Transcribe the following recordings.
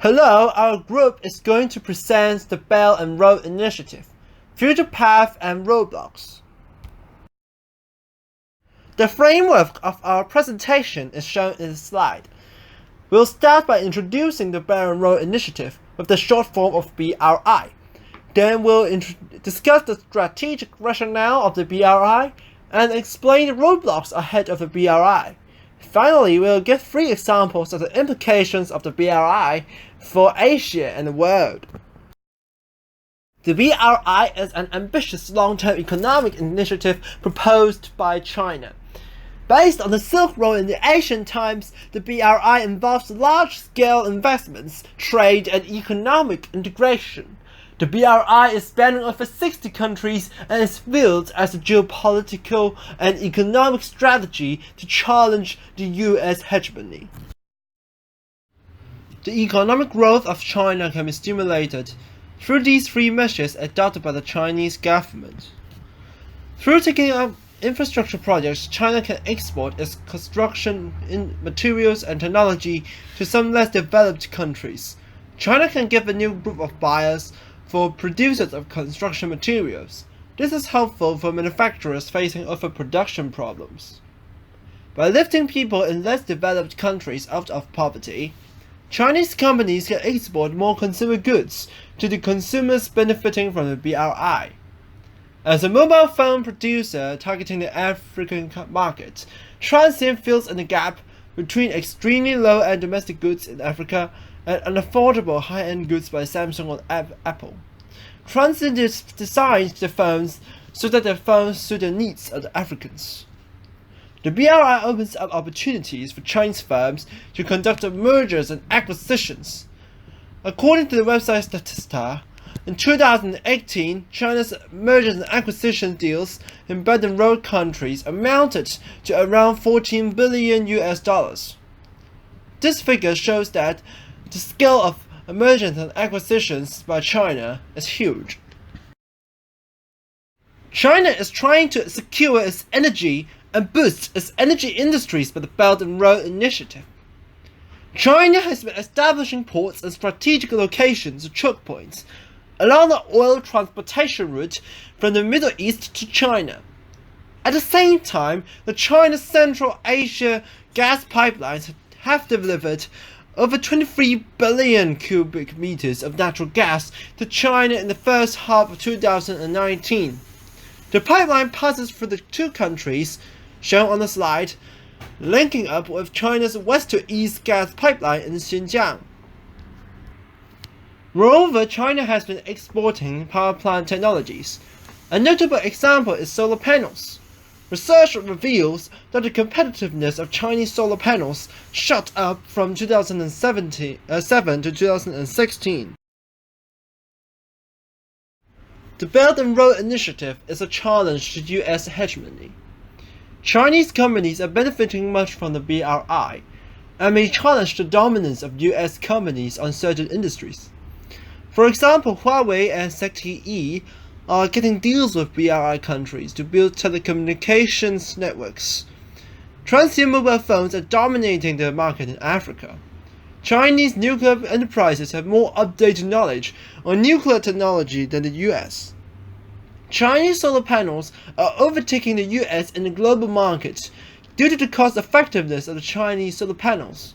Hello, our group is going to present the Belt and Road Initiative, Future Path and Roadblocks. The framework of our presentation is shown in the slide. We'll start by introducing the Belt and Road Initiative with the short form of BRI. Then we'll discuss the strategic rationale of the BRI and explain the roadblocks ahead of the BRI. Finally, we'll give 3 examples of the implications of the BRI for Asia and the world. The BRI is an ambitious long-term economic initiative proposed by China. Based on the Silk Road in the ancient times, the BRI involves large-scale investments, trade, and economic integration. The BRI is spanning over 60 countries and is built as a geopolitical and economic strategy to challenge the US hegemony. The economic growth of China can be stimulated through these 3 measures adopted by the Chinese government. Through taking up infrastructure projects, China can export its construction materials and technology to some less developed countries. China can give a new group of buyers for producers of construction materials. This is helpful for manufacturers facing overproduction problems. By lifting people in less developed countries out of poverty, Chinese companies can export more consumer goods to the consumers benefiting from the BRI. As a mobile phone producer targeting the African market, Transsion fills in the gap between extremely low-end domestic goods in Africa and unaffordable high-end goods by Samsung or Apple. Transsion designs the phones so that the phones suit the needs of the Africans. The BRI opens up opportunities for Chinese firms to conduct mergers and acquisitions. According to the website Statista, in 2018, China's mergers and acquisition deals in Belt and Road countries amounted to around $14 billion. This figure shows that the scale of mergers and acquisitions by China is huge. China is trying to secure its energy and boost its energy industries by the Belt and Road Initiative. China has been establishing ports and strategic locations or choke points along the oil transportation route from the Middle East to China. At the same time, the China Central Asia gas pipelines have delivered over 23 billion cubic meters of natural gas to China in the first half of 2019. The pipeline passes through the 2 countries, shown on the slide, linking up with China's west-to-east gas pipeline in Xinjiang. Moreover, China has been exporting power plant technologies. A notable example is solar panels. Research reveals that the competitiveness of Chinese solar panels shot up from 2007 to 2016. The Belt and Road Initiative is a challenge to US hegemony. Chinese companies are benefiting much from the BRI and may challenge the dominance of US companies on certain industries. For example, Huawei and ZTE are getting deals with BRI countries to build telecommunications networks. Transsion mobile phones are dominating the market in Africa. Chinese nuclear enterprises have more updated knowledge on nuclear technology than the US. Chinese solar panels are overtaking the US in the global market due to the cost-effectiveness of the Chinese solar panels.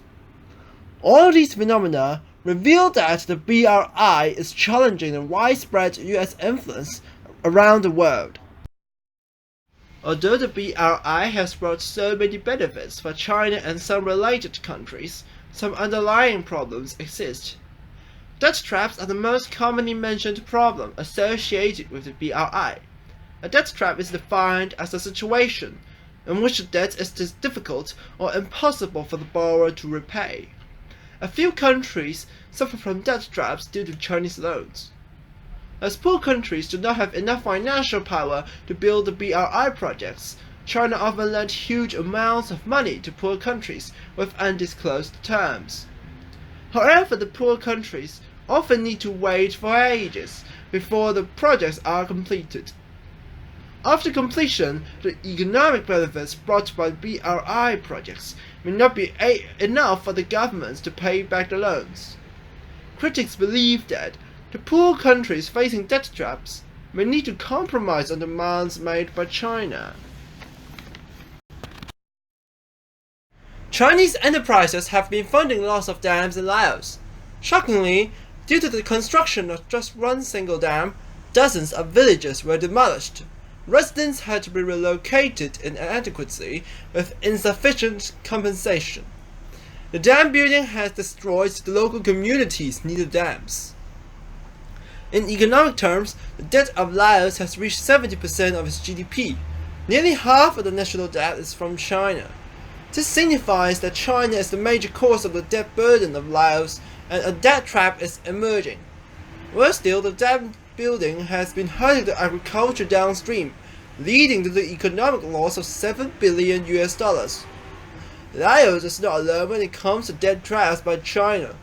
All these phenomena reveal that the BRI is challenging the widespread US influence around the world. Although the BRI has brought so many benefits for China and some related countries, some underlying problems exist. Debt traps are the most commonly mentioned problem associated with the BRI. A debt trap is defined as a situation in which the debt is difficult or impossible for the borrower to repay. A few countries suffer from debt traps due to Chinese loans. As poor countries do not have enough financial power to build the BRI projects, China often lent huge amounts of money to poor countries with undisclosed terms. However, the poor countries often need to wait for ages before the projects are completed. After completion, the economic benefits brought by BRI projects may not be enough for the governments to pay back the loans. critics believe that the poor countries facing debt traps may need to compromise on demands made by China. Chinese enterprises have been funding lots of dams in Laos. Shockingly, due to the construction of just one single dam, dozens of villages were demolished. Residents had to be relocated inadequately with insufficient compensation. The dam building has destroyed the local communities near the dams. In economic terms, the debt of Laos has reached 70% of its GDP. Nearly half of the national debt is from China. This signifies that China is the major cause of the debt burden of Laos, and a debt trap is emerging. Worse still, the dam building has been hurting the agriculture downstream, leading to the economic loss of $7 billion. Laos is not alone when it comes to debt traps by China.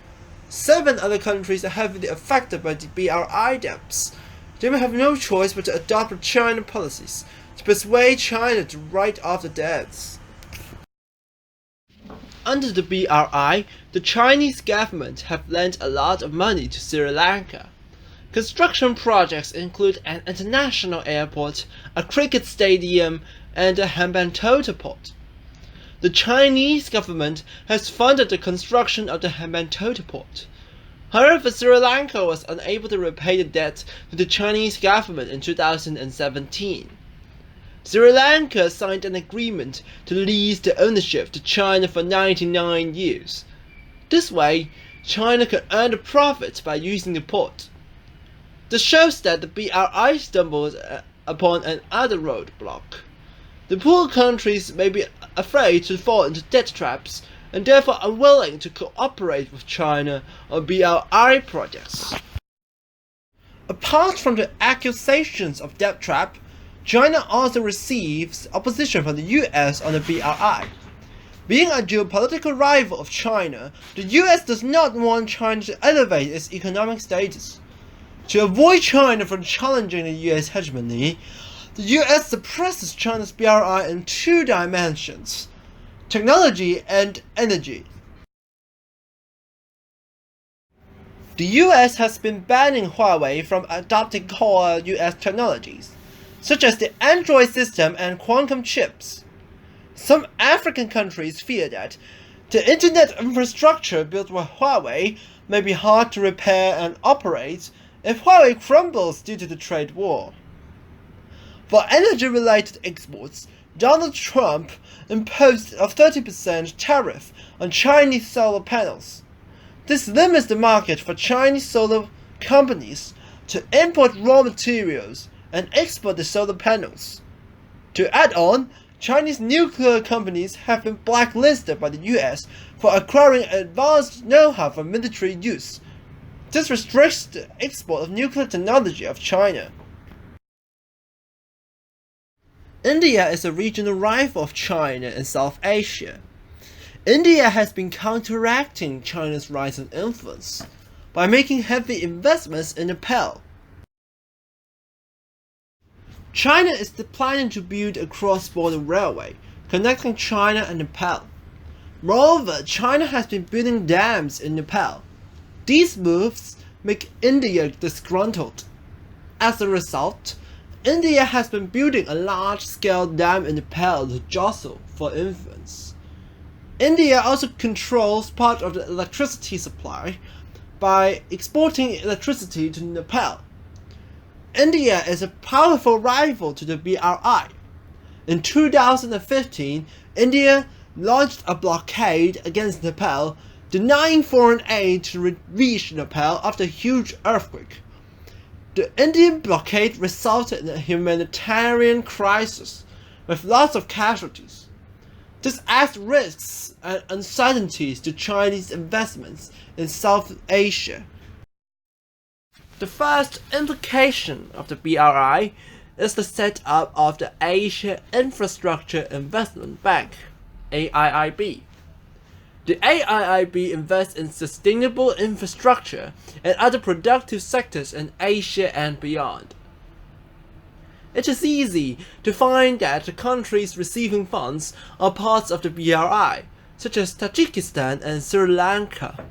7 other countries are heavily affected by the BRI debts. They may have no choice but to adopt China policies to persuade China to write off the debts. Under the BRI, the Chinese government have lent a lot of money to Sri Lanka. Construction projects include an international airport, a cricket stadium, and a Hambantota port. The Chinese government has funded the construction of the Hambantota port. However, Sri Lanka was unable to repay the debt to the Chinese government in 2017. Sri Lanka signed an agreement to lease the ownership to China for 99 years. This way, China could earn a profit by using the port. This shows that the BRI stumbled upon another roadblock. The poor countries may be afraid to fall into debt traps and therefore unwilling to cooperate with China on BRI projects. Apart from the accusations of debt trap, China also receives opposition from the US on the BRI. Being a geopolitical rival of China, the US does not want China to elevate its economic status. To avoid China from challenging the US hegemony, the US suppresses China's BRI in 2 dimensions: technology and energy. The US has been banning Huawei from adopting core US technologies, such as the Android system and quantum chips. Some African countries fear that the internet infrastructure built by Huawei may be hard to repair and operate if Huawei crumbles due to the trade war. For energy-related exports, Donald Trump imposed a 30% tariff on Chinese solar panels. This limits the market for Chinese solar companies to import raw materials and export the solar panels. To add on, Chinese nuclear companies have been blacklisted by the US for acquiring advanced know-how for military use. This restricts the export of nuclear technology of China. India is a regional rival of China in South Asia. India has been counteracting China's rising influence by making heavy investments in Nepal. China is planning to build a cross-border railway connecting China and Nepal. Moreover, China has been building dams in Nepal. These moves make India disgruntled. As a result, India has been building a large-scale dam in Nepal to jostle for influence. India also controls part of the electricity supply by exporting electricity to Nepal. India is a powerful rival to the BRI. In 2015, India launched a blockade against Nepal, denying foreign aid to reach Nepal after a huge earthquake. The Indian blockade resulted in a humanitarian crisis with lots of casualties. This adds risks and uncertainties to Chinese investments in South Asia. The first implication of the BRI is the setup of the Asia Infrastructure Investment Bank, AIIB. The AIIB invests in sustainable infrastructure and other productive sectors in Asia and beyond. It is easy to find that the countries receiving funds are parts of the BRI, such as Tajikistan and Sri Lanka.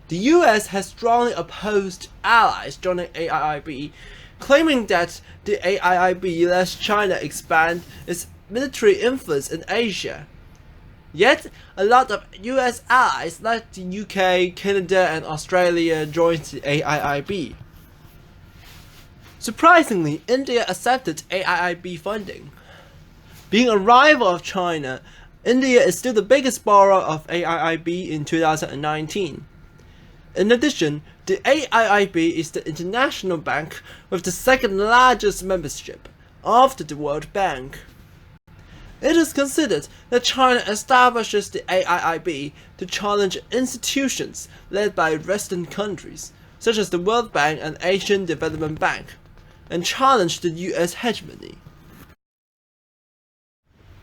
The US has strongly opposed allies joining AIIB, claiming that the AIIB lets China expand its military influence in Asia. Yet, a lot of US allies like the UK, Canada, and Australia joined the AIIB. Surprisingly, India accepted AIIB funding. Being a rival of China, India is still the biggest borrower of AIIB in 2019. In addition, the AIIB is the international bank with the second largest membership, after the World Bank. It is considered that China establishes the AIIB to challenge institutions led by Western countries, such as the World Bank and Asian Development Bank, and challenge the US hegemony.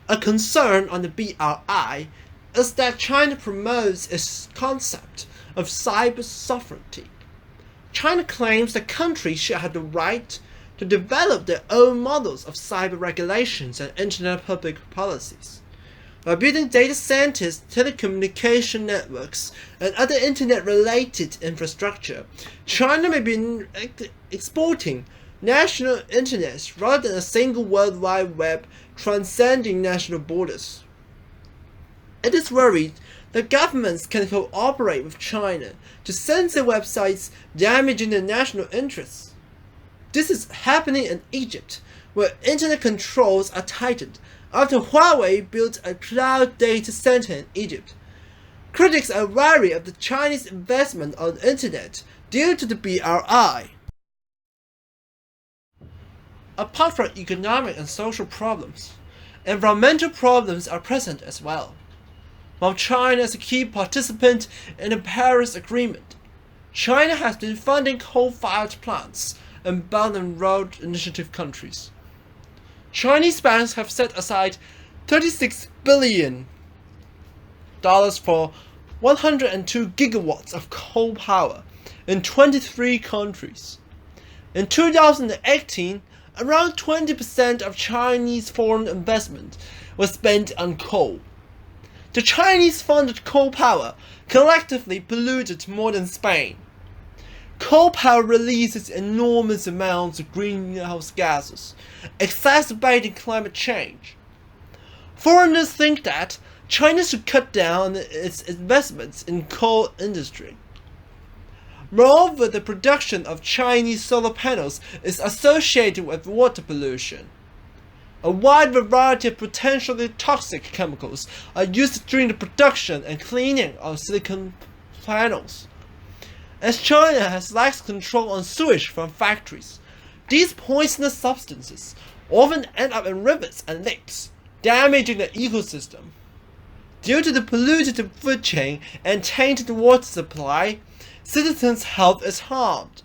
A concern on the BRI is that China promotes its concept of cyber sovereignty. China claims that countries should have the right to develop their own models of cyber regulations and internet public policies. By building data centers, telecommunication networks, and other internet-related infrastructure, China may be exporting national internets rather than a single World Wide Web transcending national borders. It is worried that governments can cooperate with China to censor websites damaging their national interests. This is happening in Egypt, where internet controls are tightened after Huawei built a cloud data center in Egypt. Critics are wary of the Chinese investment on the internet due to the BRI. Apart from economic and social problems, environmental problems are present as well. While China is a key participant in the Paris Agreement, China has been funding coal-fired plants in Belt and Road Initiative countries. Chinese banks have set aside $36 billion for 102 gigawatts of coal power in 23 countries. In 2018, around 20% of Chinese foreign investment was spent on coal. The Chinese-funded coal power collectively polluted more than Spain. Coal power releases enormous amounts of greenhouse gases, exacerbating climate change. Foreigners think that China should cut down its investments in coal industry. Moreover, the production of Chinese solar panels is associated with water pollution. A wide variety of potentially toxic chemicals are used during the production and cleaning of silicon panels. As China has lax control on sewage from factories, these poisonous substances often end up in rivers and lakes, damaging the ecosystem. Due to the polluted food chain and tainted water supply, citizens' health is harmed.